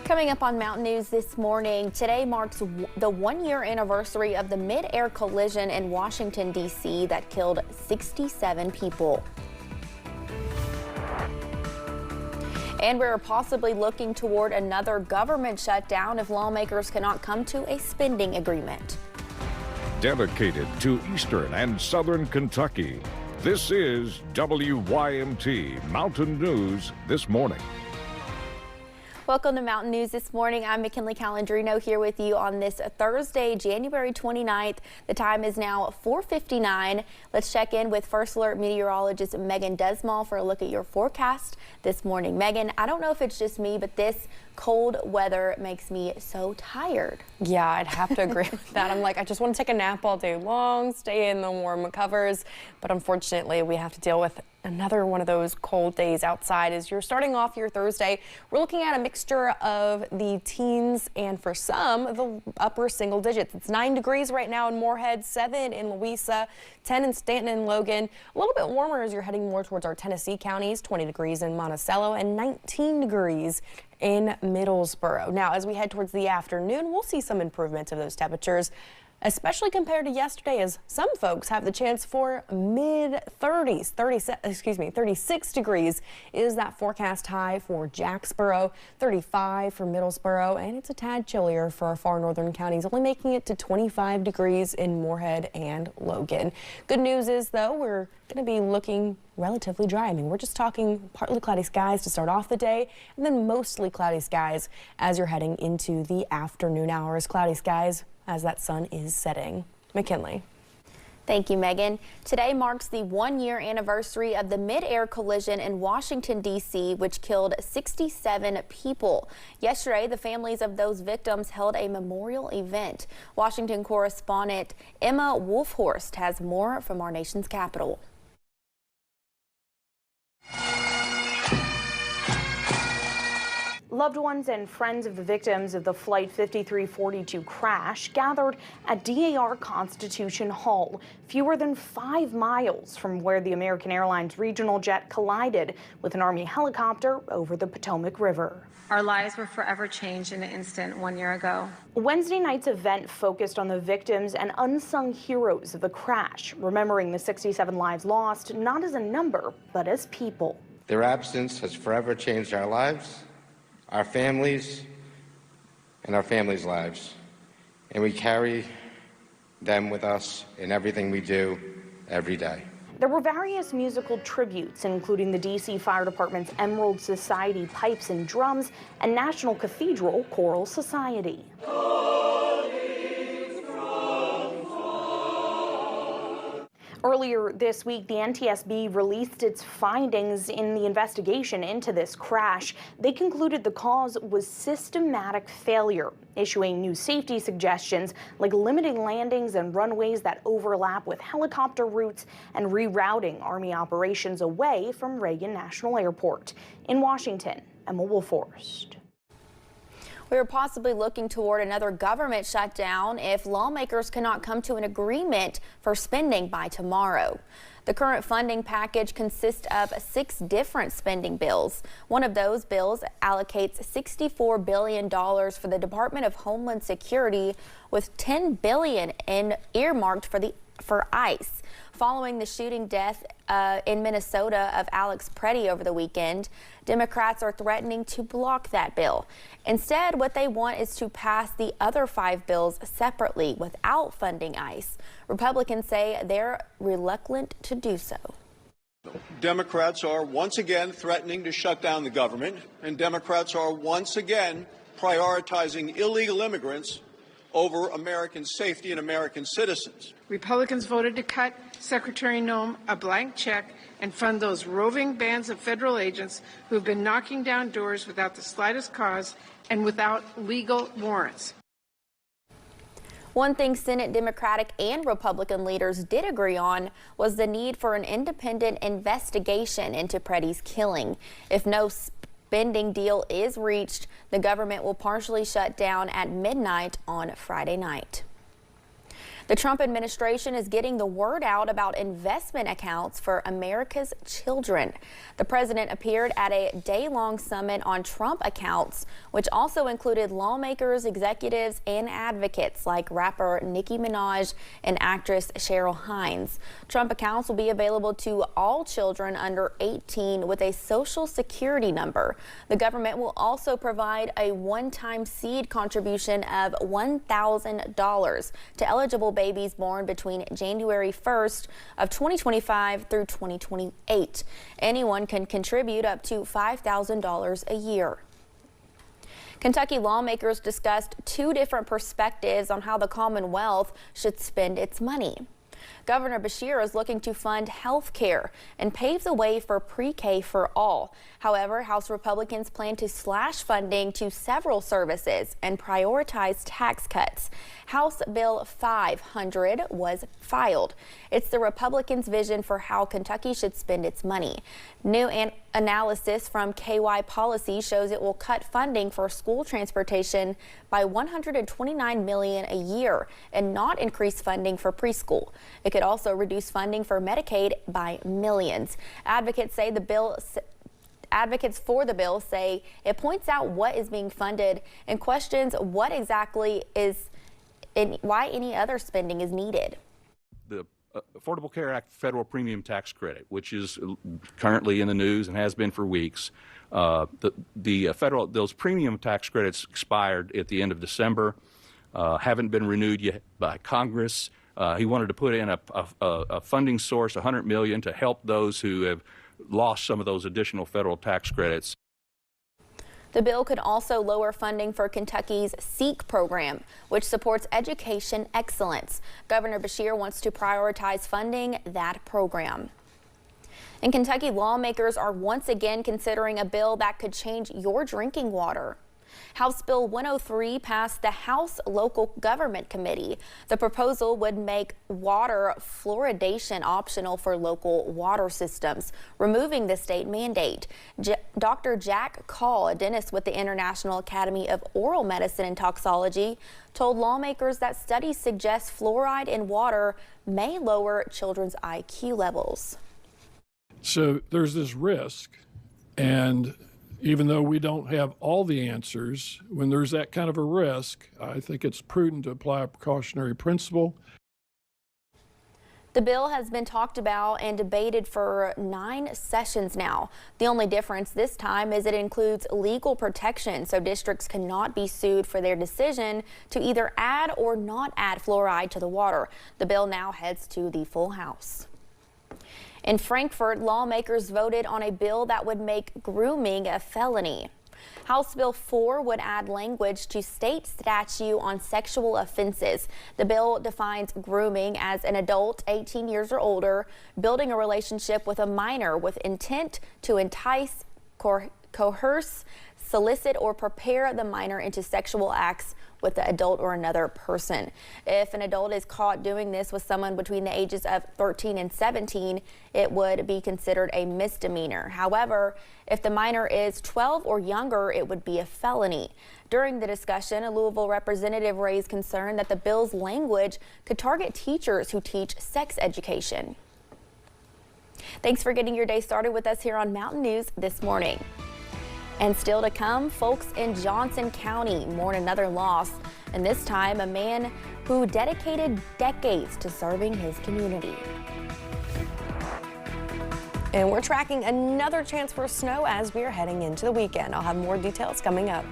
Coming up on Mountain News this morning, today marks the one-year anniversary of the mid-air collision in Washington, D.C. that killed 67 people. And we're possibly looking toward another government shutdown if lawmakers cannot come to a spending agreement. Dedicated to Eastern and Southern Kentucky, this is WYMT Mountain News This Morning. Welcome to Mountain News This Morning. I'm McKinley Calandrino here with you on this Thursday, January 29th. The time is now 4:59. Let's check in with First Alert meteorologist Megan Desmall for a look at your forecast this morning. Megan, I don't know if it's just me, but this cold weather makes me so tired. Yeah, I'd have to agree with that. I'm like, I just want to take a nap all day long, stay in the warm covers. But unfortunately, we have to deal with another one of those cold days outside. As you're starting off your Thursday, we're looking at a mixture of the teens and for some, the upper single digits. It's 9 degrees right now in Moorhead, 7 in Louisa, 10 in Stanton and Logan. A little bit warmer as you're heading more towards our Tennessee counties, 20 degrees in Monticello and 19 degrees in Middlesboro. Now, as we head towards the afternoon, we'll see some improvements of those temperatures, especially compared to yesterday, as some folks have the chance for mid-30s. 36 degrees is that forecast high for Jacksboro, 35 for Middlesboro, and it's a tad chillier for our far northern counties, only making it to 25 degrees in Moorhead and Logan. Good news is, though, we're going to be looking relatively dry. I mean, we're just talking partly cloudy skies to start off the day, and then mostly cloudy skies as you're heading into the afternoon hours. Cloudy skies as that sun is setting. McKinley. Thank you, Megan. Today marks the one-year anniversary of the mid-air collision in Washington, D.C., which killed 67 people. Yesterday, the families of those victims held a memorial event. Washington correspondent Emma Wolfhorst has more from our nation's capital. Loved ones and friends of the victims of the Flight 5342 crash gathered at DAR Constitution Hall, fewer than 5 miles from where the American Airlines regional jet collided with an Army helicopter over the Potomac River. Our lives were forever changed in an instant 1 year ago. Wednesday night's event focused on the victims and unsung heroes of the crash, remembering the 67 lives lost not as a number, but as people. Their absence has forever changed our lives, our families, and our families' lives, and we carry them with us in everything we do every day. There were various musical tributes, including the D.C. Fire Department's Emerald Society Pipes and Drums and National Cathedral Choral Society. Earlier this week, the NTSB released its findings in the investigation into this crash. They concluded the cause was systematic failure, issuing new safety suggestions like limiting landings and runways that overlap with helicopter routes and rerouting Army operations away from Reagan National Airport. In Washington, Emma Wolfhorst. We are possibly looking toward another government shutdown if lawmakers cannot come to an agreement for spending by tomorrow. The current funding package consists of 6 different spending bills. One of those bills allocates $64 billion for the Department of Homeland Security, with $10 billion earmarked for ICE. Following the shooting death in Minnesota of Alex Preddy over the weekend, Democrats are threatening to block that bill. Instead, what they want is to pass the other 5 bills separately without funding ICE. Republicans say they're reluctant to do so. Democrats are once again threatening to shut down the government, and Democrats are once again prioritizing illegal immigrants over American safety and American citizens. Republicans voted to cut Secretary Noem a blank check and fund those roving bands of federal agents who have been knocking down doors without the slightest cause and without legal warrants. One thing Senate Democratic and Republican leaders did agree on was the need for an independent investigation into Preddy's killing. If no spending deal is reached, the government will partially shut down at midnight on Friday night. The Trump administration is getting the word out about investment accounts for America's children. The president appeared at a day-long summit on Trump accounts, which also included lawmakers, executives, and advocates like rapper Nicki Minaj and actress Cheryl Hines. Trump accounts will be available to all children under 18 with a social security number. The government will also provide a one-time seed contribution of $1,000 to eligible babies born between January 1st of 2025 through 2028. Anyone can contribute up to $5,000 a year. Kentucky lawmakers discussed two different perspectives on how the Commonwealth should spend its money. Governor Beshear is looking to fund health care and pave the way for pre-K for all. However, House Republicans plan to slash funding to several services and prioritize tax cuts. House Bill 500 was filed. It's the Republicans' vision for how Kentucky should spend its money. New analysis from KY Policy shows it will cut funding for school transportation by $129 million a year and not increase funding for preschool. It could also reduce funding for Medicaid by millions. Advocates for the bill say it points out what is being funded and questions what exactly is and why any other spending is needed. The Affordable Care Act federal premium tax credit, which is currently in the news and has been for weeks. Those premium tax credits expired at the end of December, haven't been renewed yet by Congress. He wanted to put in a funding source, $100 million, to help those who have lost some of those additional federal tax credits. The bill could also lower funding for Kentucky's SEEK program, which supports education excellence. Governor Beshear wants to prioritize funding that program. And Kentucky lawmakers are once again considering a bill that could change your drinking water. House Bill 103 passed the House Local Government Committee. The proposal would make water fluoridation optional for local water systems, removing the state mandate. Dr. Jack Call, a dentist with the International Academy of Oral Medicine and Toxicology, told lawmakers that studies suggest fluoride in water may lower children's IQ levels. So there's this risk, and even though we don't have all the answers, when there's that kind of a risk, I think it's prudent to apply a precautionary principle. The bill has been talked about and debated for 9 sessions now. The only difference this time is it includes legal protection, so districts cannot be sued for their decision to either add or not add fluoride to the water. The bill now heads to the full House. In Frankfort, lawmakers voted on a bill that would make grooming a felony. House Bill 4 would add language to state statute on sexual offenses. The bill defines grooming as an adult 18 years or older building a relationship with a minor with intent to entice, coerce, solicit, or prepare the minor into sexual acts with the adult or another person. If an adult is caught doing this with someone between the ages of 13 and 17, it would be considered a misdemeanor. However, if the minor is 12 or younger, it would be a felony. During the discussion, a Louisville representative raised concern that the bill's language could target teachers who teach sex education. Thanks for getting your day started with us here on Mountain News this morning. And still to come, folks in Johnson County mourn another loss, and this time a man who dedicated decades to serving his community. And we're tracking another chance for snow as we're heading into the weekend. I'll have more details coming up.